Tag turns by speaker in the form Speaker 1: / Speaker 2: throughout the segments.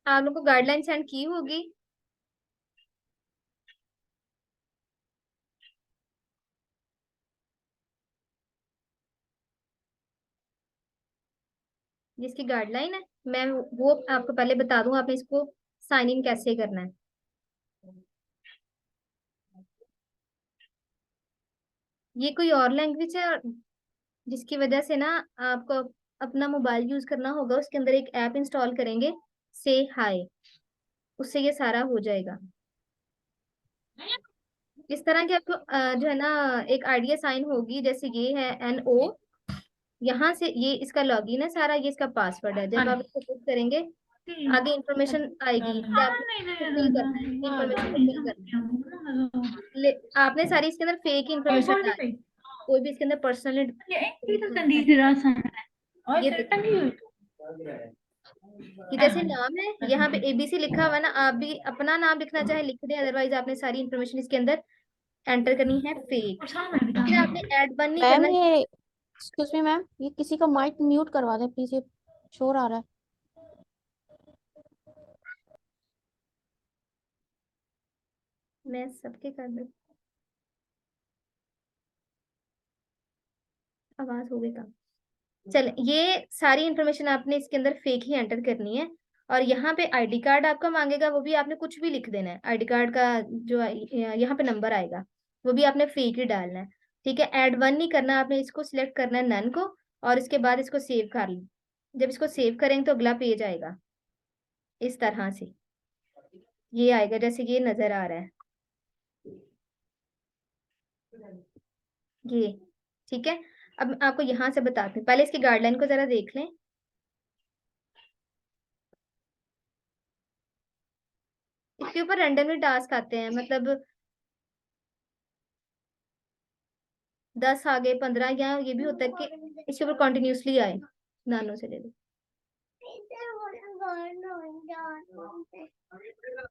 Speaker 1: आप लोग को गाइडलाइन सेंड की होगी। जिसकी गाइडलाइन है, मैं वो आपको पहले बता दूं, आपने इसको साइन इन कैसे करना है। ये कोई और लैंग्वेज है, और जिसकी वजह से ना आपको अपना मोबाइल यूज करना होगा, उसके अंदर एक ऐप इंस्टॉल करेंगे, से हाय, उससे ये सारा हो जाएगा। इस तरह की आपको जो है ना, एक आइडिया साइन होगी, जैसे ये है NO, यहाँ से ये इसका लॉगिन है सारा, ये इसका पासवर्ड है। जब आप इसको क्लिक करेंगे, आगे इंफॉर्मेशन आएगी कि आपको फिल करना है, इंफॉर्मेशन को फिल करना है। आपने सारी इसके अंदर फेक इंफॉर्मेशन डाली, कोई भी इसके अंदर पर्सनल ये देखिए, कि जैसे नाम है यहाँ पे ABC लिखा हुआ है ना, आप भी अपना नाम लिखना चाहे लिख दें, अदरवाइज आपने सारी इंफॉर्मेशन इसके अंदर एंटर करनी है फेक। फिर आपने ऐड वन नहीं
Speaker 2: मैम
Speaker 1: करना।
Speaker 2: ये, एक्सक्यूज मी मैम, ये किसी का माइक म्यूट करवा दे प्लीज, ये शोर आ रहा है।
Speaker 1: मैं सबके कर दूं, आवाज हो गई कम। चल, ये सारी इंफॉर्मेशन आपने इसके अंदर फेक ही एंटर करनी है। और यहाँ पे ID कार्ड आपका मांगेगा, वो भी आपने कुछ भी लिख देना है। ID कार्ड का जो यहाँ पे नंबर आएगा, वो भी आपने फेक ही डालना है। ठीक है, ऐड वन नहीं करना, आपने इसको सिलेक्ट करना है नन को, और इसके बाद इसको सेव कर लो। जब इसको सेव करेंगे तो अगला पेज आएगा इस तरह से, ये आएगा जैसे ये नजर आ रहा है ये। ठीक है, अब मैं आपको यहाँ से बताती हूँ, पहले इसकी गाइडलाइन को जरा देख लें। इसके ऊपर रैंडमली टास्क आते हैं, मतलब 10 आ गए, 15, या ये भी होता है कि इसके ऊपर कॉन्टिन्यूसली आए। नानों से ले लो।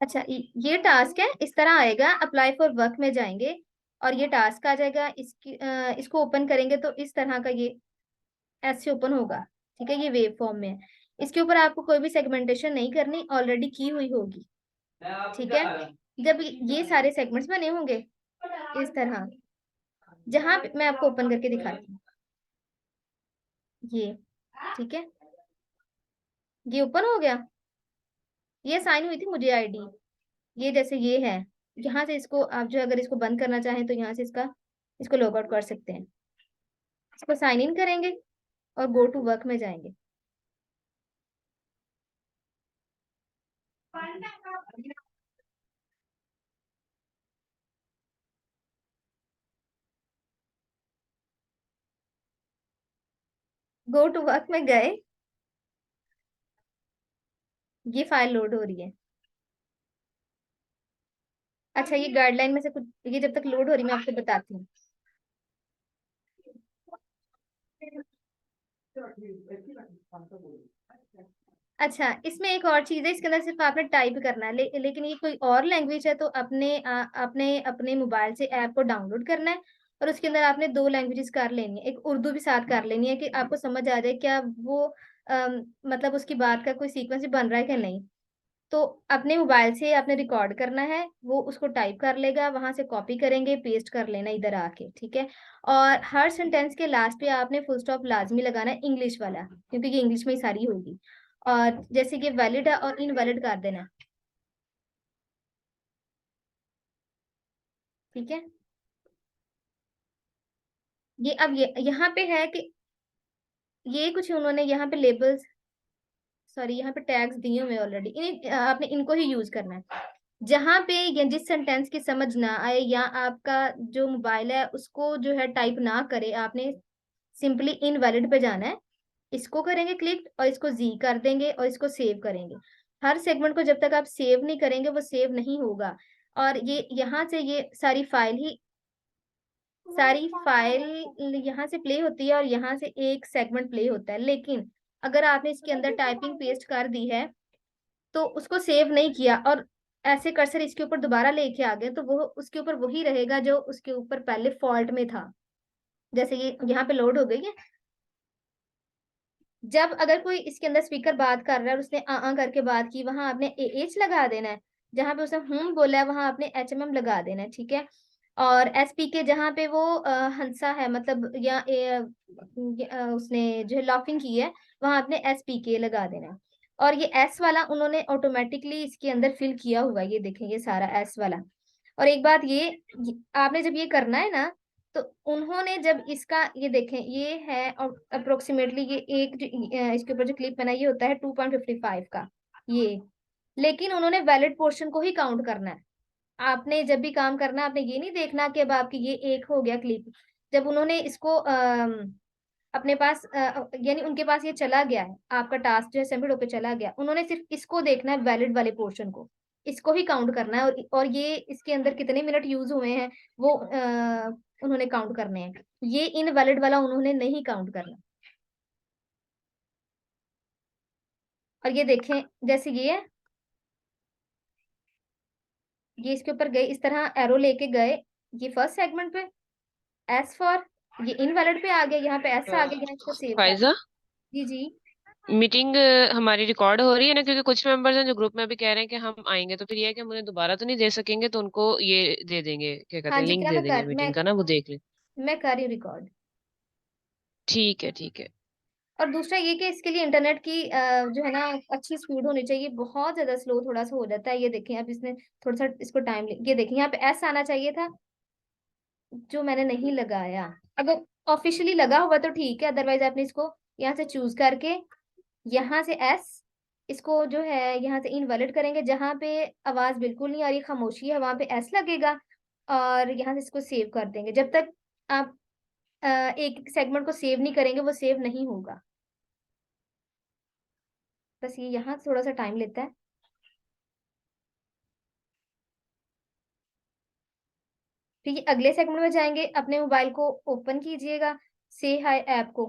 Speaker 1: अच्छा, ये टास्क है, इस तरह आएगा। अप्लाई फॉर वर्क में जाएंगे और ये टास्क आ जाएगा। इसको ओपन करेंगे तो इस तरह का ये ऐसे ओपन होगा। ठीक है, ये वेव फॉर्म में है। इसके ऊपर आपको कोई भी सेगमेंटेशन नहीं करनी, ऑलरेडी की हुई होगी। ठीक है, जब ये सारे सेगमेंट्स बने होंगे इस तरह, जहां मैं आपको ओपन करके दिखाती हूँ ये। ठीक है, ये ओपन हो गया, ये साइन हुई थी मुझे ID, ये जैसे ये है। यहाँ से इसको आप जो अगर इसको बंद करना चाहें तो यहाँ से इसको लॉग आउट कर सकते हैं। इसको साइन इन करेंगे और गो टू वर्क में जाएंगे। गो टू वर्क में गए, ये फाइल लोड हो रही है। अच्छा, ये गाइडलाइन में से कुछ, ये जब तक लोड हो रही है मैं आपको बताती हूँ। अच्छा, इसमें एक और चीज है, इसके अंदर सिर्फ आपने टाइप करना है, लेकिन ये कोई और लैंग्वेज है, तो अपने अपने मोबाइल से ऐप को डाउनलोड करना है, और उसके अंदर आपने दो लैंग्वेजेस कर लेनी है, एक उर्दू भी साथ कर लेनी है, कि आपको समझ आ जाए क्या वो मतलब उसकी बात का कोई सीक्वेंस बन रहा है कि नहीं। तो अपने मोबाइल से आपने रिकॉर्ड करना है, वो उसको टाइप कर लेगा, वहां से कॉपी करेंगे, पेस्ट कर लेना इधर आके। ठीक है, और हर सेंटेंस के लास्ट पे आपने फुल स्टॉप लाजमी लगाना है, इंग्लिश वाला, क्योंकि ये इंग्लिश में ही सारी होगी। और जैसे कि वैलिड है और इनवैलिड कर देना। ठीक है, ये अब ये यहाँ पे है कि ये कुछ उन्होंने यहाँ पे लेबल्स, सॉरी यहाँ पे टैग्स दिए हुए ऑलरेडी, इन्हें आपने इनको ही यूज करना है। जहां पे ये जिस सेंटेंस की समझ ना आए, या आपका जो मोबाइल है उसको जो है टाइप ना करे, आपने सिंपली इनवैलिड पे जाना है। इसको करेंगे क्लिक, और इसको जी कर देंगे, और इसको सेव करेंगे। हर सेगमेंट को जब तक आप सेव नहीं करेंगे वो सेव नहीं होगा। और ये यहाँ से ये सारी फाइल यहाँ से प्ले होती है, और यहाँ से एक सेगमेंट प्ले होता है। लेकिन अगर आपने इसके अंदर टाइपिंग पेस्ट कर दी है, तो उसको सेव नहीं किया, और ऐसे कर्सर इसके ऊपर दोबारा लेके आ गए, तो वो उसके ऊपर वही रहेगा जो उसके ऊपर पहले फॉल्ट में था। जैसे ये यहाँ पे लोड हो गई है, जब अगर कोई इसके अंदर स्पीकर बात कर रहा है और उसने आ करके बात की, वहां आपने ए एच लगा देना है। जहां पे उसने बोला है वहां आपने एच एम एम लगा देना है, ठीक है। और एस पी के जहाँ पे वो हंसा है, मतलब या उसने जो है लॉफिंग की है, वहां आपने एस पी के लगा देना है। और ये एस वाला उन्होंने ऑटोमेटिकली इसके अंदर फिल किया हुआ है, ये देखें ये सारा एस वाला। और एक बात आपने जब ये करना है ना, तो उन्होंने जब इसका ये देखें, ये है अप्रोक्सीमेटली ये इसके ऊपर जो क्लिप बनाई ये होता है 2.55 का ये। लेकिन उन्होंने वैलिड पोर्शन को ही काउंट करना है। आपने जब भी काम करना है, आपने ये नहीं देखना कि अब आपकी ये एक हो गया क्लिप। जब उन्होंने इसको अपने पास यानी उनके पास ये चला गया है, आपका टास्क जो है सबमिट पे चला गया, उन्होंने सिर्फ इसको देखना है, वैलिड वाले पोर्शन को, इसको ही काउंट करना है। और ये इसके अंदर कितने मिनट यूज हुए हैं वो उन्होंने काउंट करने हैं। ये इनवैलिड वाला उन्होंने नहीं काउंट करना। और ये देखें जैसे ये इसके ऊपर गए, इस तरह एरो लेके गए, ये फर्स्ट सेगमेंट पे एस फॉर, ये इनवैलिड पे आ गया, यहाँ पे एस आ गया, यहाँ इसको सेव कर।
Speaker 3: फाइजा,
Speaker 1: जी जी।
Speaker 3: मीटिंग हमारी रिकॉर्ड हो रही है ना, क्योंकि कुछ मेंबर्स हैं जो ग्रुप में अभी कह रहे हैं कि हम आएंगे, तो फिर ये है कि हम उन्हें दोबारा तो नहीं दे सकेंगे, तो उनको ये दे देंगे, क्या कहते
Speaker 1: हाँ
Speaker 3: हैं,
Speaker 1: जी,
Speaker 3: लिंक
Speaker 1: क्या
Speaker 3: दे देंगे मीटिंग का ना, वो देख लें।
Speaker 1: मैं कर रही हूँ रिकॉर्ड।
Speaker 3: ठीक है, ठीक है।
Speaker 1: और दूसरा ये कि इसके लिए इंटरनेट की जो है ना अच्छी स्पीड होनी चाहिए। बहुत ज्यादा स्लो थोड़ा सा हो जाता है, ये देखें अब इसने थोड़ा सा इसको टाइम ये देखें यहाँ पे एस आना चाहिए था, जो मैंने नहीं लगाया। अगर ऑफिशियली लगा हुआ तो ठीक है, अदरवाइज आपने इसको यहाँ से चूज करके, यहाँ से एस, इसको जो है यहाँ से इनवैलिड करेंगे, जहां पे आवाज बिल्कुल नहीं आ रही, खामोशी है, वहां पे एस लगेगा। और यहाँ से इसको सेव कर देंगे। जब तक आप एक सेगमेंट को सेव नहीं करेंगे वो सेव नहीं होगा। बस ये यहाँ थोड़ा सा टाइम लेता है। फिर ये अगले सेगमेंट में जाएंगे, अपने मोबाइल को ओपन कीजिएगा, से हाय ऐप को।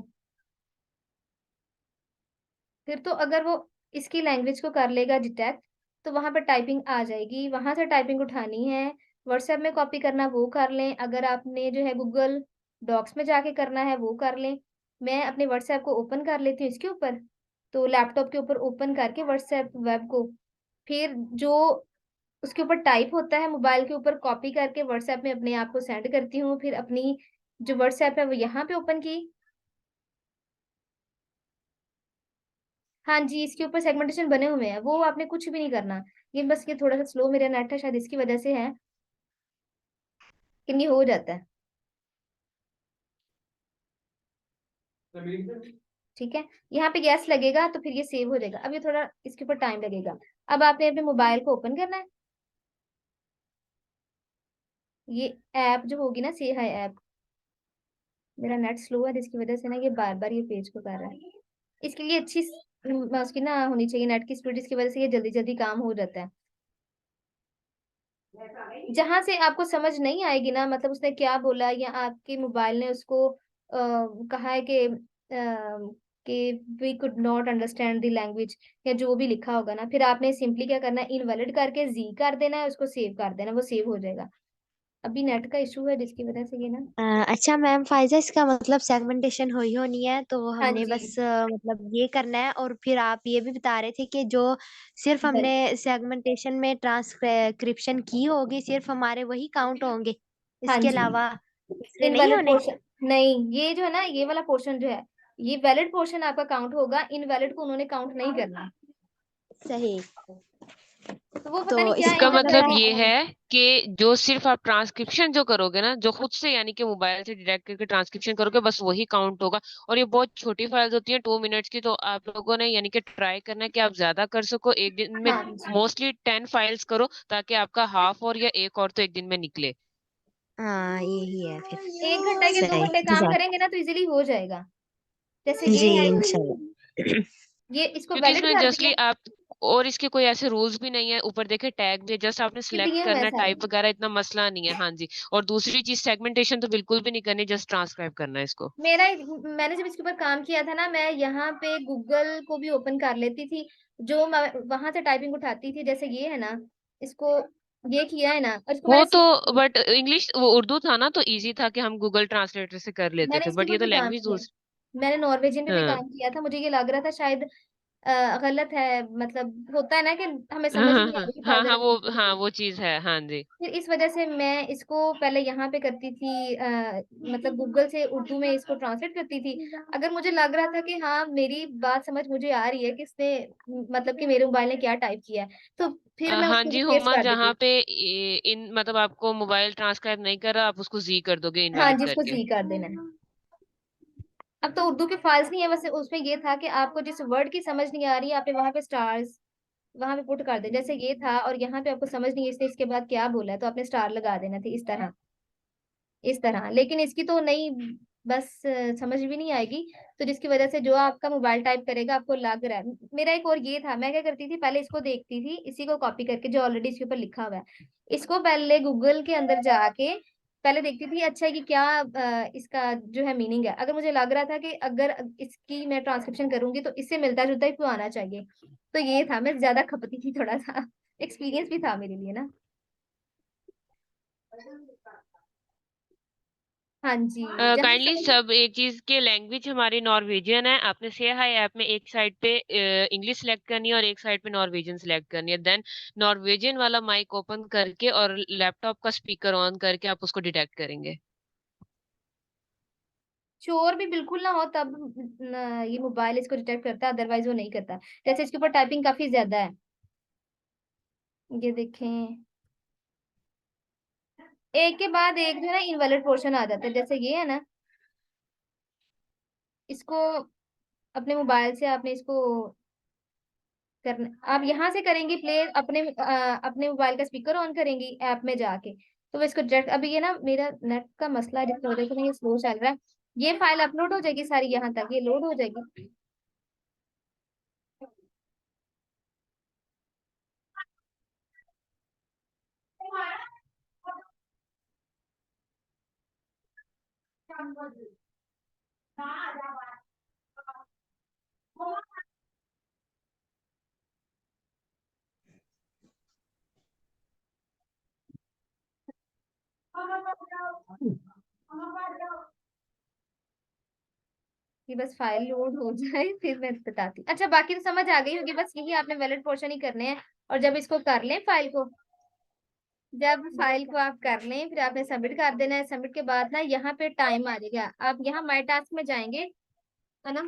Speaker 1: फिर तो अगर वो इसकी लैंग्वेज को कर लेगा डिटेक्ट, तो वहां पर टाइपिंग आ जाएगी, वहां से टाइपिंग उठानी है। व्हाट्सएप में कॉपी करना वो कर लें, अगर आपने जो है गूगल डॉक्स में जाके करना है वो कर लें। मैं अपने व्हाट्सएप को ओपन कर लेती हूँ इसके ऊपर, तो लैपटॉप के ऊपर ओपन करके व्हाट्सएप वेब को, फिर जो उसके ऊपर टाइप होता है मोबाइल के ऊपर कॉपी करके व्हाट्सएप में अपने आप को सेंड करती हूँ। फिर अपनी जो व्हाट्सएप है वो यहाँ पे ओपन की। हाँ जी, इसके ऊपर सेगमेंटेशन बने हुए हैं, वो आपने कुछ भी नहीं करना। ये बस ये थोड़ा सा स्लो मेरा नेट है, शायद इसकी वजह से है, लेकिन ये हो जाता है। ठीक है, यहाँ पे गैस लगेगा तो फिर ये सेव हो जाएगा। अब ये थोड़ा इसके ऊपर टाइम लगेगा। अब आपने अपने मोबाइल को ओपन करना है, ये ऐप जो होगी ना, से हाय ऐप। मेरा नेट स्लो है जिसकी वजह से ना ये बार बार ये पेज को कर रहा है। इसके लिए अच्छी उसकी ना होनी चाहिए नेट की स्पीड, इसकी वजह से ये जल्दी जल्दी काम हो जाता है। जहां से आपको समझ नहीं आएगी ना, मतलब उसने क्या बोला या आपके मोबाइल ने उसको कहा है कि we could not understand the language, या जो भी लिखा होगा ना, फिर आपने सिंपली क्या करना है, इनवैलिड करके जी कर देना है, उसको सेव कर देना, वो सेव हो जाएगा। अभी नेट का इशू है जिसकी वजह से ये ना।
Speaker 2: अच्छा मैम, फाइजा इसका मतलब सेगमेंटेशन हुई होनी है, तो
Speaker 1: हाँ
Speaker 2: हमने
Speaker 1: जी।
Speaker 2: बस मतलब ये करना है। और फिर आप ये भी बता रहे थे कि जो सिर्फ
Speaker 1: वेल,
Speaker 2: हमने सेगमेंटेशन में ट्रांसक्रिप्शन की होगी, सिर्फ हमारे वही काउंट होंगे,
Speaker 1: हाँ
Speaker 2: इसके
Speaker 1: जी,
Speaker 2: अलावा दूसरे नहीं
Speaker 1: इनवैलिड
Speaker 2: होने।
Speaker 1: पोर्शन नहीं, ये जो है ना ये वाला पोर्शन जो है, ये वैलिड पोर्शन आपका काउंट होगा, इनवैलिड को उन्होंने काउंट नहीं करना।
Speaker 2: सही।
Speaker 1: तो वो
Speaker 2: तो
Speaker 1: पता नहीं क्या
Speaker 3: इसका
Speaker 2: इसका
Speaker 1: इनका
Speaker 2: मतलब
Speaker 3: मतलब
Speaker 1: था।
Speaker 3: ये है कि जो सिर्फ आप ट्रांसक्रिप्शन जो करोगे ना, जो खुद से यानी कि मोबाइल से डायरेक्ट करके ट्रांसक्रिप्शन करोगे, बस वही काउंट होगा। और ये बहुत छोटी फाइल्स होती हैं, 2 मिनट्स की, तो आप लोगों ने यानी कि ट्राई करना है कि आप ज्यादा कर सको एक दिन में।
Speaker 1: हाँ जी,
Speaker 3: मोस्टली 10 फाइल्स करो, ताकि आपका हाफ और या एक और तो एक दिन में निकले।
Speaker 2: हाँ, यही है फिर।
Speaker 1: 1 घंटा के 2 घंटे
Speaker 2: सही
Speaker 1: काम
Speaker 2: जा।
Speaker 1: करेंगे ना तो इजीली हो जाएगा। जैसे
Speaker 2: जी
Speaker 1: ये है,
Speaker 2: इंशाल्लाह।
Speaker 1: ये इसको
Speaker 3: क्योंकि
Speaker 1: वैलिड
Speaker 3: इसमें
Speaker 1: कर
Speaker 3: जस्टली
Speaker 1: दिया,
Speaker 3: आप, और इसके कोई ऐसे रूल्स भी नहीं है, ऊपर देखे टैग भी, जस्ट आपने
Speaker 1: कि
Speaker 3: सिलेक्ट
Speaker 1: दिए हुए हैं
Speaker 3: करना,
Speaker 1: सारे।
Speaker 3: टाइप वगैरह इतना मसला नहीं है। हाँ जी। और दूसरी चीज, सेगमेंटेशन तो बिल्कुल भी नहीं करनी, जस्ट ट्रांसक्राइब करना है इसको।
Speaker 1: मैंने जब इसके ऊपर काम किया था ना, मैं यहाँ पे गूगल को भी ओपन कर लेती थी, जो मैं वहां से टाइपिंग उठाती थी, जैसे ये है ना, इसको ये किया है ना, और इसको
Speaker 3: वो
Speaker 1: मैंने
Speaker 3: तो, बट इंग्लिश वो उर्दू था ना, तो इजी था कि हम गूगल ट्रांसलेटर से कर लेते
Speaker 1: मैंने
Speaker 3: थे,
Speaker 1: इसके
Speaker 3: बट ये
Speaker 1: ऊपर
Speaker 3: तो
Speaker 1: भी काम
Speaker 3: लैंग्वेज
Speaker 1: किया।
Speaker 3: दूसरी।
Speaker 1: मैंने नॉर्वेजियन पे भी
Speaker 3: हाँ
Speaker 1: काम किया था, मुझे ये लग रहा था शायद गलत है, मतलब होता है ना कि हमें
Speaker 3: हाँ
Speaker 1: समझ
Speaker 3: हाँ
Speaker 1: नहीं
Speaker 3: हाँ
Speaker 1: आएगी
Speaker 3: हाँ
Speaker 1: फाइल
Speaker 3: हाँ,
Speaker 1: जरा
Speaker 3: वो
Speaker 1: गूगल
Speaker 3: हाँ
Speaker 1: पे।
Speaker 3: वो चीज है, हाँ जी।
Speaker 1: फिर इस वजह से मैं इसको पहले यहाँ पे करती थी, मतलब गूगल से उर्दू में इसको ट्रांसलेट करती थी। अगर मुझे लग रहा था कि हाँ मेरी बात समझ मुझे आ रही है कि इसने मतलब कि मेरे मोबाइल ने क्या टाइप किया है, तो फिर मैं
Speaker 3: हाँ
Speaker 1: उसको
Speaker 3: जी
Speaker 1: पेस्ट
Speaker 3: हुमा,
Speaker 1: कर
Speaker 3: जहाँ
Speaker 1: देती।
Speaker 3: पे इन मतलब आपको मोबाइल ट्रांसक्राइब नहीं कर रहा, आप उसको जी कर दोगे
Speaker 1: हाँ
Speaker 3: इनवैलिड
Speaker 1: जी, उसको
Speaker 3: करके।
Speaker 1: सी कर देना है। अब तो उर्दू के फाइल्स नहीं है, बस उसमें ये था कि आपको जिस वर्ड की समझ नहीं आ रही है आपने वहां पे स्टार्स वहां पे पुट कर दे, जैसे ये था और यहाँ पे आपको समझ नहीं है इसने इसके बाद क्या बोला है, तो आपने स्टार लगा देना थी इस तरह, इस तरह। लेकिन इसकी तो नहीं, बस समझ भी नहीं आएगी। तो जिसकी वजह से जो आपका मोबाइल टाइप करेगा आपको लग रहा है। मेरा एक और ये था, मैं क्या करती थी पहले इसको देखती थी, इसी को कॉपी करके जो ऑलरेडी इसके ऊपर लिखा हुआ है, इसको पहले गूगल के अंदर जाके पहले देखती थी अच्छा है कि क्या इसका जो है मीनिंग है। अगर मुझे लग रहा था कि अगर इसकी मैं ट्रांसक्रिप्शन करूंगी तो इससे मिलता जुलता ही क्यों आना चाहिए, तो ये था, मैं ज्यादा खपती थी थोड़ा सा। एक्सपीरियंस भी था मेरे लिए ना। हाँ जी। जहाँ
Speaker 3: काइंडली
Speaker 1: समझ।
Speaker 3: सब एक चीज के, लैंग्वेज हमारी नॉर्वेजियन है। आपने से हाई ऐप में एक साइड पे इंग्लिश सेलेक्ट करनी है और एक साइड पे नॉर्वेजियन सेलेक्ट करनी है। देन नॉर्वेजियन वाला माइक ओपन करके और लैपटॉप का स्पीकर ऑन करके आप उसको डिटेक्ट करेंगे।
Speaker 1: शोर भी बिल्कुल ना हो तब ये मोबाइल इसको डिटेक्ट करता है, अदरवाइज वो नहीं करता। जैसे इसके ऊपर टाइपिंग काफी ज्यादा है, ये देखें, एक के बाद एक जो है ना इनवैलिड पोर्शन आ जाता है, जैसे ये है ना, इसको अपने मोबाइल से आपने इसको करना, आप यहाँ से करेंगी प्ले अपने मोबाइल का स्पीकर ऑन करेंगी ऐप में जाके, तो वो इसको डायरेक्ट, अभी ये ना मेरा नेट का मसला है जिसकी वजह से ना ये स्लो चल रहा है। ये फाइल अपलोड हो जाएगी सारी, यहाँ तक ये लोड हो जाएगी। कि बस फाइल लोड हो जाए फिर मैं बताती हूँ। अच्छा बाकी तो समझ आ गई होगी, बस यही आपने वैलिड पोर्शन ही करने हैं। और जब इसको कर लें फाइल को, जब फाइल को आप कर लें फिर आपने सबमिट कर देना है। सबमिट के बाद ना यहाँ पे टाइम आ जाएगा, आप यहाँ माई टास्क में जाएंगे, है ना।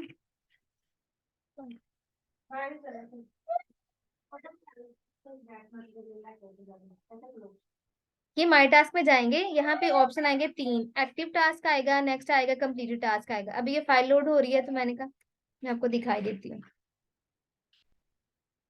Speaker 1: ये माई टास्क में जाएंगे, यहाँ पे ऑप्शन आएंगे तीन, एक्टिव टास्क आएगा, नेक्स्ट आएगा कंप्लीटेड टास्क आएगा। अभी ये फाइल लोड हो रही है तो मैंने कहा मैं आपको दिखाई देती हूँ।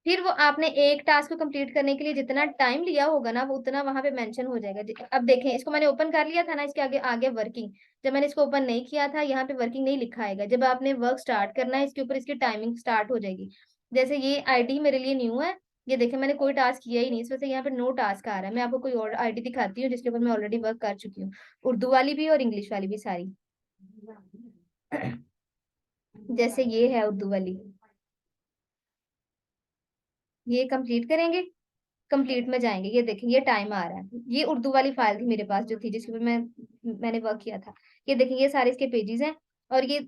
Speaker 1: फिर वो आपने एक टास्क को कंप्लीट करने के लिए जितना टाइम लिया होगा ना वो उतना वहां पे मेंशन हो जाएगा। अब देखें, इसको मैंने ओपन कर लिया था ना, इसके आगे आगे वर्किंग, जब मैंने इसको ओपन नहीं किया था यहाँ पे वर्किंग नहीं लिखा आएगा। जब आपने वर्क स्टार्ट करना है इसके ऊपर इसकी टाइमिंग स्टार्ट हो जाएगी। जैसे ये आईडी मेरे लिए न्यू है, ये देखें मैंने कोई टास्क किया ही नहीं, इस वजह से यहाँ पे नो टास्क आ रहा है। मैं आपको कोई और आईडी दिखाती हूँ जिसके ऊपर मैं ऑलरेडी वर्क कर चुकी हूँ, उर्दू वाली भी और इंग्लिश वाली भी सारी। जैसे ये है उर्दू वाली, ये कंप्लीट करेंगे, कंप्लीट में जाएंगे, ये देखें ये टाइम आ रहा है। ये उर्दू वाली फाइल थी मेरे पास जो थी जिसके ऊपर मैंने वर्क किया था। ये देखें ये सारे इसके पेजेस हैं, और ये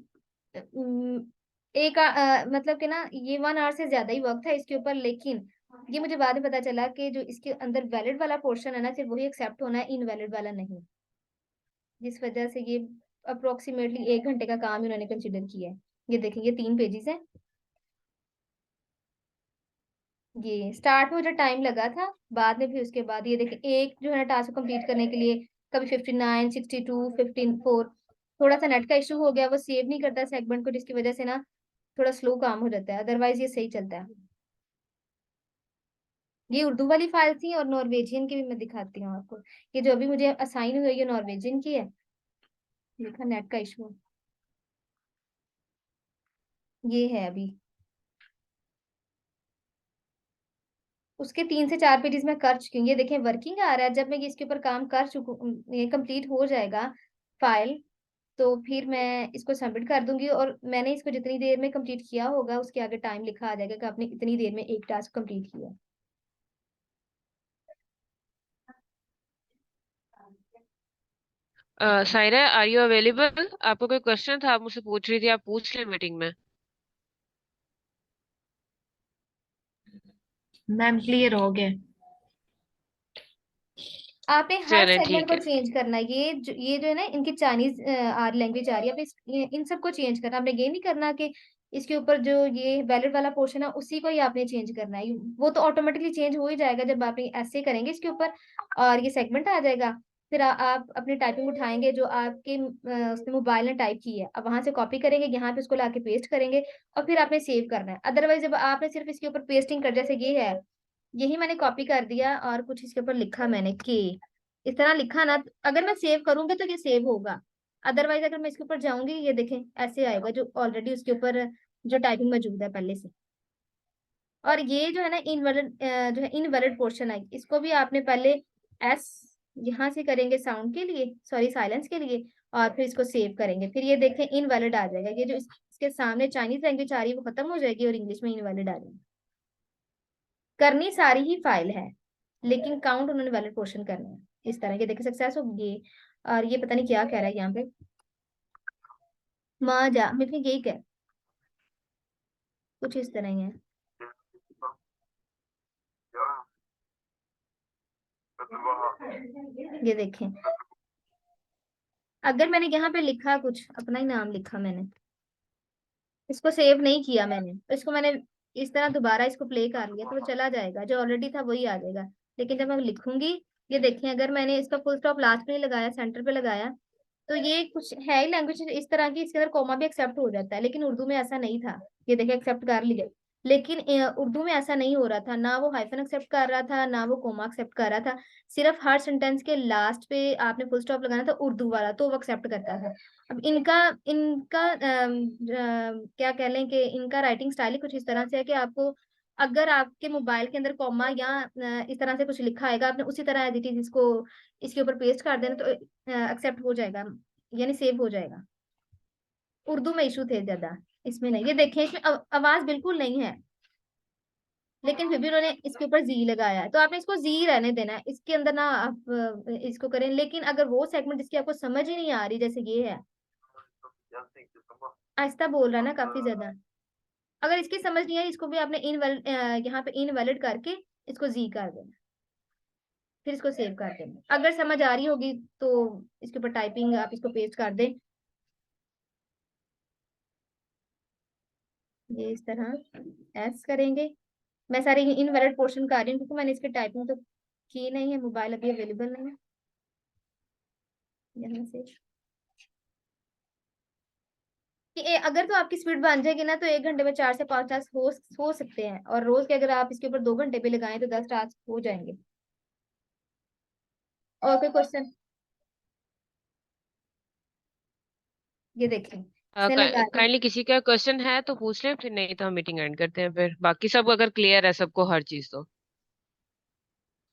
Speaker 1: मतलब कि ना ये 1 आवर से ज्यादा ही वर्क था इसके ऊपर। लेकिन ये मुझे बाद में पता चला कि जो इसके अंदर वैलिड वाला पोर्शन है ना सिर्फ वही एक्सेप्ट होना है, इनवैलिड वाला नहीं। जिस वजह से ये अप्रोक्सीमेटली 1 घंटे का काम इन्होंने कंसिडर किया है। ये देखें ये 3 पेजेस हैं। ये स्टार्ट में मुझे टाइम लगा था, बाद में भी उसके बाद ये देखिए एक जो है टास्क कंप्लीट करने के लिए कभी 59, 62, 15 4 थोड़ा सा नेट का इशू हो गया, वो सेव नहीं करता सेगमेंट को, जिसकी वजह से ना थोड़ा स्लो काम हो जाता है, अदरवाइज ये सही चलता है। ये उर्दू वाली फाइल थी, और नॉर्वेजियन की भी मैं दिखाती हूँ आपको। ये जो अभी मुझे असाइन हुई है ये नॉर्वेजियन की है, देखा नेट का इशू ये है अभी। उसके 3 से 4 पेजेस मैं कर चुकी हूँ, ये देखें वर्किंग आ रहा है। जब मैं ये इसके ऊपर काम कर चुकू, ये कंप्लीट हो जाएगा फाइल, तो फिर मैं इसको सबमिट कर दूंगी, और मैंने इसको जितनी देर में कंप्लीट किया होगा उसके आगे टाइम लिखा आ जाएगा कि आपने इतनी देर में एक टास्क कंप्लीट किया।
Speaker 3: Saira, are you available? आपको कोई क्वेश्चन था, आप मुझसे पूछ रही थी, आप पूछ लें मीटिंग में।
Speaker 4: मैम क्लियर हो गए।
Speaker 1: आपने हर
Speaker 3: चलें
Speaker 1: सेगमेंट
Speaker 3: ठीक
Speaker 1: को
Speaker 3: है।
Speaker 1: चेंज करना है। ये जो है ना, इनकी चाइनीज लैंग्वेज आ रही है, अब इन सबको चेंज करना। आपने ये नहीं करना कि इसके ऊपर जो ये वैलिड वाला पोर्शन है उसी को ही आपने चेंज करना है। वो तो ऑटोमेटिकली चेंज हो ही जाएगा जब आप ऐसे करेंगे इसके ऊपर, और ये सेगमेंट आ जाएगा। फिर आप अपनी टाइपिंग उठाएंगे जो आपके उसने मोबाइल ने टाइप की है, अब वहां से कॉपी करेंगे, यहाँ पे उसको लाके पेस्ट करेंगे, और फिर आपने सेव करना है। अदरवाइज जब आपने सिर्फ इसके ऊपर पेस्टिंग कर, जैसे ये है, यही मैंने कॉपी कर दिया और कुछ इसके ऊपर लिखा मैंने कि इस तरह लिखा ना, अगर मैं सेव करूंगी तो ये सेव होगा। अदरवाइज अगर मैं इसके ऊपर जाऊंगी, ये देखें ऐसे आएगा, जो ऑलरेडी उसके ऊपर जो टाइपिंग मौजूद है पहले से। और ये जो है ना इनवैलिड, जो है इनवैलिड पोर्शन है, इसको भी आपने पहले एस यहाँ से करेंगे साउंड के लिए, सॉरी साइलेंस के लिए, और फिर इसको सेव करेंगे। फिर ये देखें इनवैलिड आ जाएगा, ये जो इसके सामने चाइनीज लैंग्वेज आ रही है वो खत्म हो जाएगी और इंग्लिश में इनवैलिड आ जाएगी। करनी सारी ही फाइल है, लेकिन काउंट उन्होंने वैलिड पोर्शन करने हैं। इस तरह के देखिए सक्सेस हो गई। और ये पता नहीं क्या कह रहा है यहाँ पे, माँ जा, मैं यही कह, कुछ इस तरह ही है। ये देखें, अगर मैंने यहाँ पे लिखा कुछ अपना ही नाम लिखा मैंने, इसको सेव नहीं किया मैंने, तो इसको मैंने इस तरह दोबारा इसको प्ले कर लिया तो वो चला जाएगा, जो ऑलरेडी था वही आ जाएगा। लेकिन जब मैं लिखूंगी, ये देखें, अगर मैंने इसका फुल स्टॉप लास्ट पे नहीं लगाया, सेंटर पे लगाया, तो ये कुछ है ही लैंग्वेज इस तरह की, इसके अंदर कॉमा भी एक्सेप्ट हो जाता है, लेकिन उर्दू में ऐसा नहीं था। ये देखिए एक्सेप्ट कर लिया, लेकिन उर्दू में ऐसा नहीं हो रहा था, ना वो हाइफन एक्सेप्ट कर रहा था, ना वो कॉमा एक्सेप्ट कर रहा था। सिर्फ हर सेंटेंस के लास्ट पे आपने फुल स्टॉप लगाना था उर्दू वाला, तो वो एक्सेप्ट करता था। अब इनका इनका क्या कह लें कि इनका राइटिंग स्टाइल ही कुछ इस तरह से है कि आपको, अगर आपके मोबाइल के अंदर कॉमा या इस तरह से कुछ लिखा आएगा, आपने उसी तरह एज इट इज इसको इसके ऊपर पेस्ट कर देना, तो एक्सेप्ट हो जाएगा, यानी सेव हो जाएगा। उर्दू में इशू थे ज्यादा, इसमें नहीं। ये देखें, इसमें आवाज बिल्कुल नहीं है, लेकिन फिर भी उन्होंने इसके ऊपर जी लगाया है, तो आपने इसको जी रहने देना है, इसके अंदर ना आप इसको करें। लेकिन अगर वो सेगमेंट जिसकी आपको समझ ही नहीं आ रही, जैसे ये है, आहिस्ता बोल रहा है ना काफी ज्यादा, अगर इसकी समझ नहीं आई, इसको भी आपने इनवैलिड, यहाँ पे इनवैलिड करके इसको जी कर देना, फिर इसको सेव कर देना। अगर समझ आ रही होगी तो इसके ऊपर टाइपिंग आप इसको पेस्ट कर दें, ये इस तरह एस करेंगे। मैं सारे इनवैलिड पोर्शन कर रही हूँ क्योंकि मैंने इसकी टाइपिंग तो की नहीं है, मोबाइल अभी अवेलेबल नहीं है। यहाँ से कि अगर तो आपकी स्पीड बन जाएगी ना, तो 1 घंटे में 4 से 5 टास्क हो सकते हैं, और रोज के अगर आप इसके ऊपर 2 घंटे भी लगाएं तो 10 टास्क हो जाएंगे। और कोई क्वेश्चन? ये देखें, इसने लगा दिया।
Speaker 3: काइंडली किसी का क्वेश्चन है तो पूछ लें, फिर नहीं तो हम मीटिंग एंड करते हैं। फिर बाकी सब अगर क्लियर है सबको हर चीज तो।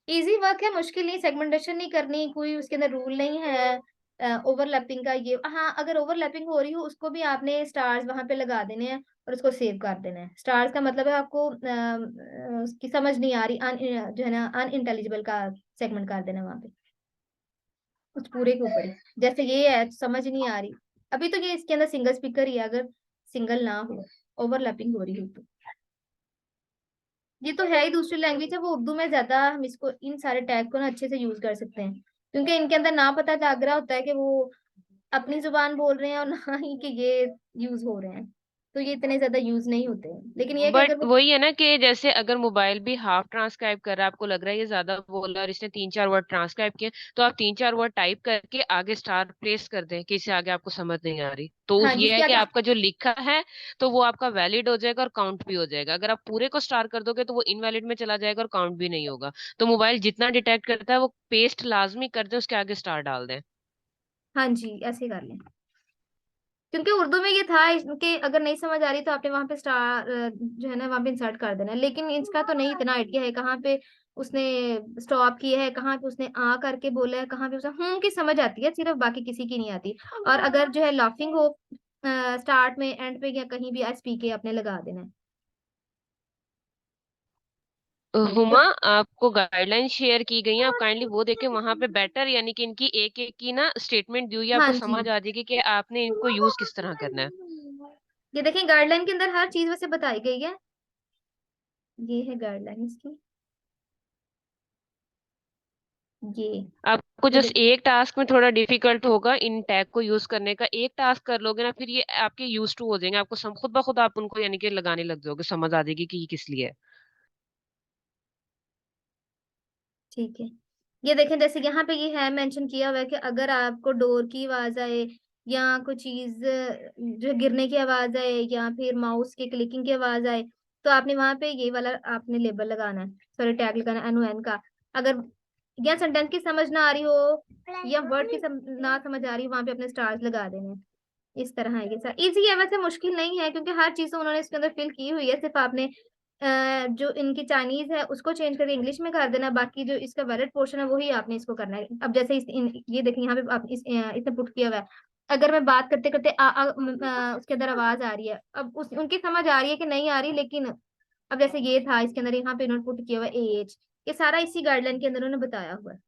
Speaker 1: इजी वर्क है, मुश्किल नहीं, सेगमेंटेशन नहीं करनी, कोई उसके अंदर रूल नहीं है ओवरलैपिंग का। ये हाँ, अगर ओवरलैपिंग हो रही हो उसको भी आपने स्टार्स वहां पे लगा देने हैं और उसको सेव कर देना है। स्टार्स का मतलब है आपको उसकी समझ नहीं आ रही, जो है ना अनइंटेलिजिबल का सेगमेंट कर देना वहां पे, उस पूरे के ऊपर ही। जैसे ये है समझ नहीं आ रही, अभी तो ये इसके अंदर सिंगल स्पीकर ही है, अगर सिंगल ना हो, ओवरलैपिंग हो रही हो तो। ये तो है ही दूसरी लैंग्वेज है, वो उर्दू में ज्यादा हम इसको इन सारे टैग को ना अच्छे से यूज कर सकते हैं, क्योंकि इनके अंदर ना पता जाग रहा होता है कि वो अपनी जुबान बोल रहे हैं और ना ही कि ये यूज हो रहे हैं, तो ये इतने ज्यादा यूज नहीं होते हैं। लेकिन ये है कि
Speaker 3: बट
Speaker 1: अगर वो,
Speaker 3: वही है ना कि जैसे अगर मोबाइल भी हाफ ट्रांसक्राइब कर रहा है, आपको लग रहा है ये ज्यादा बोल रहा है और इसने 3-4 वर्ड ट्रांसक्राइब किए, तो आप 3-4 वर्ड टाइप करके आगे स्टार प्लेस कर दें कि इससे आगे आपको समझ नहीं आ रही, तो
Speaker 1: हाँ
Speaker 3: ये
Speaker 1: जिसके
Speaker 3: है कि
Speaker 1: आगे,
Speaker 3: आपका जो लिखा है तो वो आपका वैलिड हो जाएगा और काउंट भी हो जाएगा। अगर आप पूरे को स्टार कर दोगे तो वो इनवैलिड में चला जाएगा और काउंट भी नहीं होगा। तो मोबाइल जितना डिटेक्ट करता है वो पेस्ट लाजमी कर दे, उसके आगे स्टार डाल दें।
Speaker 1: हाँ जी ऐसे कर लें, क्योंकि उर्दू में ये था कि अगर नहीं समझ आ रही तो आपने वहां पे स्टार जो है ना वहां पे इंसर्ट कर देना है। लेकिन इसका तो नहीं इतना आइडिया है कहाँ पे उसने स्टॉप किया है, कहाँ पे उसने आ करके बोला है, कहाँ पे उसने की समझ आती है सिर्फ, बाकी किसी की नहीं आती। और अगर जो है लाफिंग हो स्टार्ट में, एंड पे, या कहीं भी एस पी के आपने लगा देना है।
Speaker 3: हुमा, आपको गाइडलाइन शेयर की गई है, आप काइंडली वो देखें, वहां पे बेटर यानी कि इनकी एक एक की ना स्टेटमेंट दी हुई है,
Speaker 1: हाँ
Speaker 3: आपको
Speaker 1: जी,
Speaker 3: समझ आ जाएगी कि आपने इनको यूज किस तरह करना है।
Speaker 1: ये देखें गाइडलाइन के अंदर हर चीज वैसे बताई गई है। ये है गाइडलाइन इसकी, ये
Speaker 3: आपको
Speaker 1: ये
Speaker 3: जस्ट
Speaker 1: देखिए।
Speaker 3: एक टास्क में थोड़ा डिफिकल्ट होगा इन टैग को यूज करने का, एक टास्क कर लोगे ना फिर ये आपके यूज टू हो जाएंगे, आपको खुद ब खुद आप उनको यानी कि लगाने लग जाओगे, समझ आ जाएगी कि ये किस लिए है।
Speaker 1: ठीक है, ये देखें जैसे यहाँ पे ये है मेंशन किया हुआ है कि अगर आपको डोर की आवाज आए या कोई चीज जो गिरने की आवाज आए या फिर माउस के क्लिकिंग की आवाज आए, तो आपने वहां पे ये वाला आपने लेबल लगाना है, सॉरी टैग लगाना है NON का। अगर या सेंटेंस की समझ ना आ रही हो या वर्ड की ना समझ आ रही हो, वहां पे अपने स्टार्स लगा देने हैं। इस तरह है, ये सर इजी है, वैसे मुश्किल नहीं है क्योंकि हर चीज तो उन्होंने इसके अंदर फिल की हुई है, सिर्फ आपने जो इनकी चाइनीज है उसको चेंज करके इंग्लिश में कर देना, बाकी जो इसका वैलिड पोर्शन है वही आपने इसको करना है। अब जैसे ये देखिए यहाँ पे आप इसने पुट किया हुआ है, अगर मैं बात करते करते उसके अंदर आवाज आ रही है, अब उनकी समझ आ रही है कि नहीं आ रही, लेकिन अब जैसे ये था इसके अंदर यहाँ पे इन्होंने पुट किया हुआ है एज, ये सारा इसी गाइडलाइन के अंदर उन्होंने बताया हुआ है।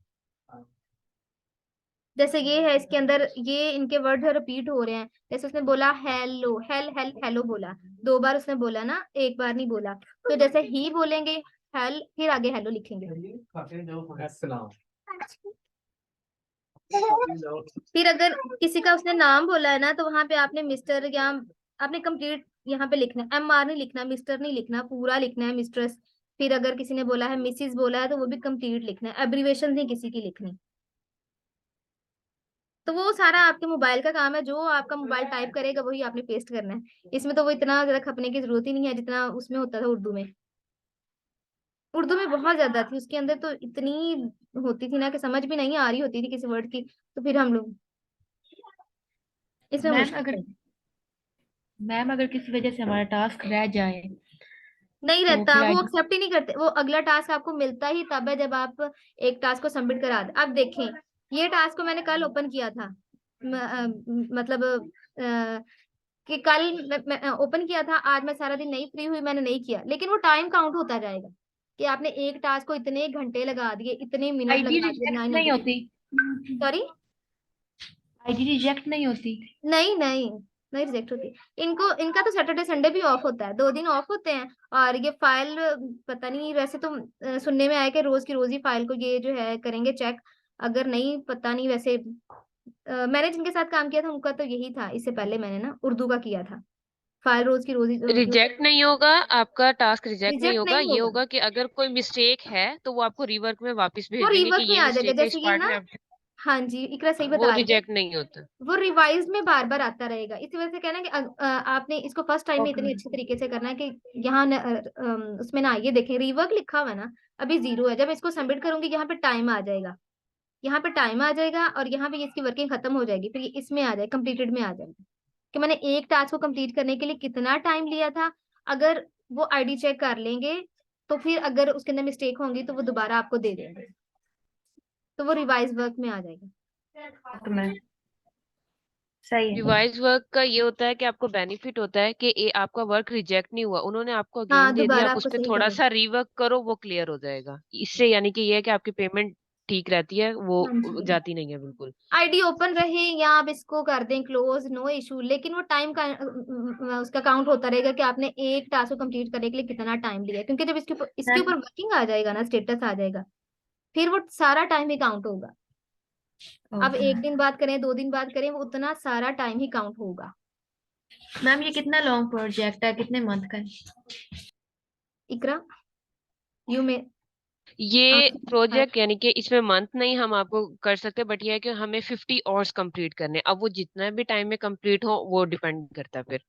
Speaker 1: जैसे ये है इसके अंदर, ये इनके वर्ड रिपीट हो रहे हैं, जैसे उसने बोला हेलो, हेलो बोला, दो बार उसने बोला ना, एक बार नहीं बोला, तो जैसे ही बोलेंगे हेल, फिर आगे हेलो लिखेंगे। फिर अगर किसी का उसने नाम बोला है ना, तो वहां पे आपने मिस्टर या आपने कंप्लीट यहाँ पे लिखना है, MR नहीं लिखना, मिस्टर नहीं लिखना, पूरा लिखना है मिस्ट्रेस। फिर अगर किसी ने बोला है मिसिस बोला है तो वो भी कंप्लीट लिखना है, एब्रीवेशन नहीं किसी की लिखनी। तो वो सारा आपके मोबाइल का काम है, जो आपका मोबाइल टाइप करेगा वही आपने पेस्ट करना है, इसमें तो वो इतना ज्यादा खपने की जरूरत ही नहीं है जितना उसमें होता था उर्दू में। उर्दू में बहुत ज्यादा थी, उसके अंदर तो इतनी होती थी ना कि समझ भी नहीं आ रही होती थी किसी वर्ड की, तो फिर हम लोग इसमें
Speaker 2: मैम
Speaker 1: मुश्किल
Speaker 2: अगर
Speaker 1: है।
Speaker 2: मैम अगर किसी वजह से हमारा टास्क रह जाए
Speaker 1: नहीं
Speaker 2: तो
Speaker 1: रहता,
Speaker 2: फिर
Speaker 1: वो
Speaker 2: आगे।
Speaker 1: एक्सेप्ट ही नहीं करते, वो अगला टास्क आपको मिलता ही तब है जब आप एक टास्क को सबमिट करा दे। अब देखें, ये टास्क को मैंने कल ओपन किया था, मतलब कि कल मैं ओपन किया था, आज मैं सारा दिन नहीं फ्री हुई, मैंने नहीं किया, लेकिन वो टाइम काउंट होता जाएगा कि आपने एक टास्क को इतने घंटे लगा दिए, इतने मिनट
Speaker 2: आईडी
Speaker 1: लगा दिए,
Speaker 2: रिजेक्ट नहीं
Speaker 1: 900।
Speaker 2: होती?
Speaker 1: सॉरी,
Speaker 2: आईडी रिजेक्ट नहीं होती?
Speaker 1: नहीं नहीं, नहीं रिजेक्ट होती। इनको इनका तो सैटरडे संडे भी ऑफ होता है, 2 दिन ऑफ होते हैं। और ये फाइल पता नहीं, वैसे तो सुनने में आया कि रोज की रोज ही फाइल को ये जो है करेंगे चेक, अगर नहीं पता नहीं, वैसे मैंने जिनके साथ काम किया था उनका तो यही था, इससे पहले मैंने ना उर्दू का किया था, फाइल रोज की रोज ही मतलब
Speaker 3: रिजेक्ट नहीं होगा, आपका टास्क रिजेक्ट नहीं
Speaker 1: रिजेक्ट
Speaker 3: होगा,
Speaker 1: नहीं
Speaker 3: ये
Speaker 1: होगा,
Speaker 3: होगा कि अगर कोई मिस्टेक है तो वो आपको रिवर्क में वापस
Speaker 1: वो
Speaker 3: भेज देंगे कि
Speaker 1: रिवर्क में
Speaker 3: ये
Speaker 1: आ जाएगा,
Speaker 3: मिस्टेक है इस
Speaker 1: जैसे ये
Speaker 3: पार्ट
Speaker 1: ना,
Speaker 3: में आप।
Speaker 1: हाँ जी इकरा सही
Speaker 3: वो
Speaker 1: बता रही है,
Speaker 3: रिजेक्ट नहीं होता।
Speaker 1: वो रिवाइज में बार बार आता रहेगा, इसी वजह से कहना कि आपने इसको फर्स्ट टाइम में
Speaker 2: ओके
Speaker 1: इतनी
Speaker 2: मैम।
Speaker 1: अच्छी तरीके से करना है कि यहाँ उसमें ना ये देखें रिवर्क लिखा हुआ है ना, अभी 0 है, जब इसको सबमिट करूंगी यहाँ पे टाइम आ जाएगा, यहाँ पे टाइम आ जाएगा और यहाँ पे इसकी वर्किंग खत्म हो जाएगी, फिर ये इसमें आ जाएगा, कंप्लीटेड में आ जाएगा कि मैंने एक टास्क को कंप्लीट करने के लिए कितना टाइम लिया था। अगर वो ID चेक कर लेंगे तो फिर अगर उसके अंदर मिस्टेक होंगी तो वो दोबारा आपको दे देंगे, तो वो रिवाइज वर्क में आ जाएगा।
Speaker 2: ओके मैम, सही है।
Speaker 3: रिवाइज वर्क का ये होता है कि आपको बेनिफिट होता है कि आपका वर्क रिजेक्ट नहीं हुआ, उन्होंने आपको
Speaker 1: हाँ
Speaker 3: अगेन दे दिया,
Speaker 1: दोबारा
Speaker 3: आप उस
Speaker 1: आपको
Speaker 3: पर
Speaker 1: सही
Speaker 3: थोड़ा
Speaker 1: करना है।
Speaker 3: सा रिवर्क करो, वो क्लियर हो जाएगा। इससे यानी कि ये है कि आपकी पेमेंट ठीक रहती है, वो
Speaker 1: हाँ जी,
Speaker 3: जाती नहीं है बिल्कुल।
Speaker 1: ID ओपन रहे या आप इसको कर दें क्लोज, नो इशू, लेकिन वो टाइम का उसका काउंट होता रहेगा कि आपने एक टास्क को कंप्लीट करने के लिए कितना टाइम लिया है। क्योंकि जब इसके
Speaker 2: मैम
Speaker 1: ऊपर वर्किंग आ जाएगा ना, स्टेटस आ जाएगा, फिर वो सारा टाइम ही काउंट होगा। अब
Speaker 2: ओके
Speaker 1: एक
Speaker 2: मैम।
Speaker 1: दिन बाद करें, 2 दिन बाद करें, वो उतना सारा टाइम ही काउंट होगा।
Speaker 2: मैम ये कितना लॉन्ग प्रोजेक्ट है, कितने मंथ का है?
Speaker 1: इकरा, यू में
Speaker 3: ये प्रोजेक्ट यानी कि इसमें मंथ नहीं हम आपको कर सकते, बट ये है कि हमें 50 आवर्स कंप्लीट करने हैं। अब वो जितना भी टाइम में कंप्लीट हो वो डिपेंड करता है फिर,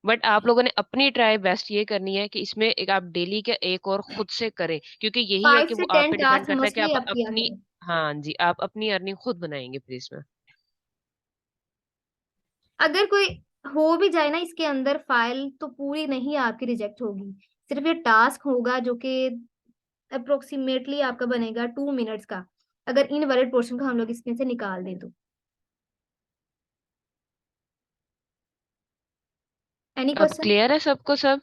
Speaker 3: बट आप लोगों ने अपनी ट्राई बेस्ट ये करनी है कि इसमें एक आप डेली के एक और खुद से करें, क्योंकि यही है
Speaker 1: फाइव
Speaker 3: कि
Speaker 1: से
Speaker 3: वो आप
Speaker 1: टेन
Speaker 3: पे डिपेंड
Speaker 1: टास्क
Speaker 3: करता है कि
Speaker 1: मोस्टली
Speaker 3: आप
Speaker 1: आप किया
Speaker 3: अपनी,
Speaker 1: करें।
Speaker 3: हाँ जी, आप अपनी अर्निंग खुद बनाएंगे फिर इसमें।
Speaker 1: अगर कोई हो भी जाए ना इसके अंदर फाइल, तो पूरी नहीं आपकी रिजेक्ट होगी, सिर्फ ये टास्क होगा जो कि अप्रोक्सीमेटली आपका बनेगा 2 मिनट्स का, अगर इनवैलिड पोर्शन को हम लोग इसमें से निकाल दें तो। एनी
Speaker 3: अब
Speaker 1: क्वेश्चन?
Speaker 3: क्लियर है सबको सब?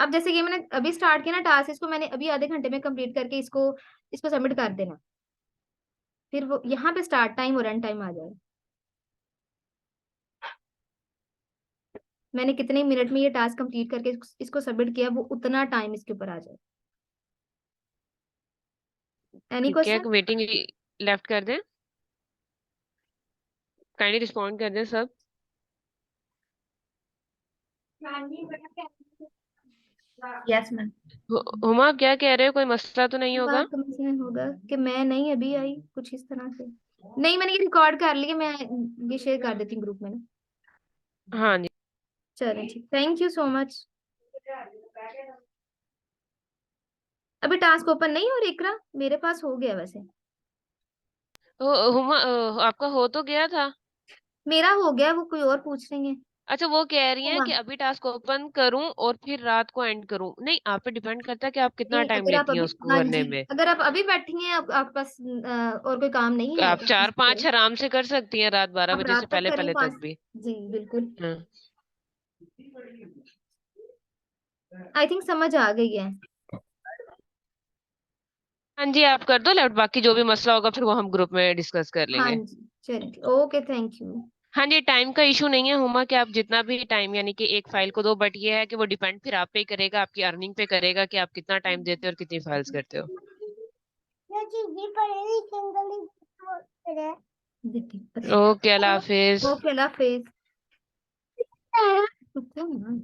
Speaker 1: अब जैसे कि मैंने अभी स्टार्ट किया ना टास्क, इसको मैंने अभी आधे घंटे में कंप्लीट करके इसको इसको सबमिट कर देना, फिर वो यहाँ पे स्टार्ट टाइम और रन टाइम आ जाएगा। मैंने कितने मिनट में ये टास्क कंप्लीट करके इसको सबमिट किया, वो उतना टाइम इसके ऊपर आ जाए। एनी
Speaker 3: ठीक है,
Speaker 1: क्वेश्चन?
Speaker 3: मीटिंग लेफ्ट कर दें, काइंडली रिस्पॉन्ड कर दें सब।
Speaker 1: Yes ma'am.
Speaker 3: हुमा आप क्या कह रहे हो, कोई मसला तो नहीं होगा?
Speaker 1: बात समझ में होगा कि मैं नहीं अभी आई कुछ इस तरह से। नहीं, मैंने ये रिकॉर्ड कर लिया, मैं ये शेयर कर देती हूँ ग्रुप में ना।
Speaker 3: हाँ जी।
Speaker 1: चलो ठीक, थैंक यू सो मच। अभी टास्क ओपन नहीं हो रही इकरा, मेरे पास हो गया वैसे।
Speaker 3: हुमा आपका हो तो गया था।
Speaker 1: मेरा हो गया, वो कोई और पूछ रही है।
Speaker 3: अच्छा, वो कह रही हैं
Speaker 1: हुआ।
Speaker 3: कि अभी टास्क ओपन करूं और फिर रात को एंड करूं। नहीं, आप पे डिपेंड करता है कि आप कितना
Speaker 1: नहीं,
Speaker 3: टाइम
Speaker 1: अगर आप
Speaker 3: लेती हैं
Speaker 1: अभी,
Speaker 3: उसको
Speaker 1: हाँ
Speaker 3: करने
Speaker 1: जी,
Speaker 3: में।
Speaker 1: अगर आप अभी बैठी हैं, आपके पास और कोई काम नहीं है
Speaker 3: आप
Speaker 1: तो
Speaker 3: चार
Speaker 1: इसको
Speaker 3: पांच
Speaker 1: करें।
Speaker 3: आराम से कर सकती हैं, रात 12
Speaker 1: आप
Speaker 3: बजे से
Speaker 1: रात तक
Speaker 3: पहले
Speaker 1: करें
Speaker 3: पहले तक
Speaker 1: 5।
Speaker 3: भी।
Speaker 1: जी बिल्कुल।
Speaker 3: हाँ।
Speaker 1: आई थिंक समझ आ गई है।
Speaker 3: हाँ जी, आप कर दो लेफ्ट, बाकी जो भी मसला होगा फिर वो हम ग्रुप में डिस्कस कर
Speaker 1: हाँ
Speaker 3: लेंगे।
Speaker 1: जी, चलिए ओके, थैंक यू।
Speaker 3: हाँ जी, टाइम का इशू नहीं है हुमा, कि आप जितना भी टाइम यानी कि एक फाइल को दो, बट ये है कि वो डिपेंड फिर आप पे ही करेगा, आपकी अर्निंग पे करेगा कि आप कितना टाइम देते हो और कितनी फाइल्स करते हो। ओके, अल्लाह हाफिज।
Speaker 1: ओके, अल्लाह हाफिज। रुको ना।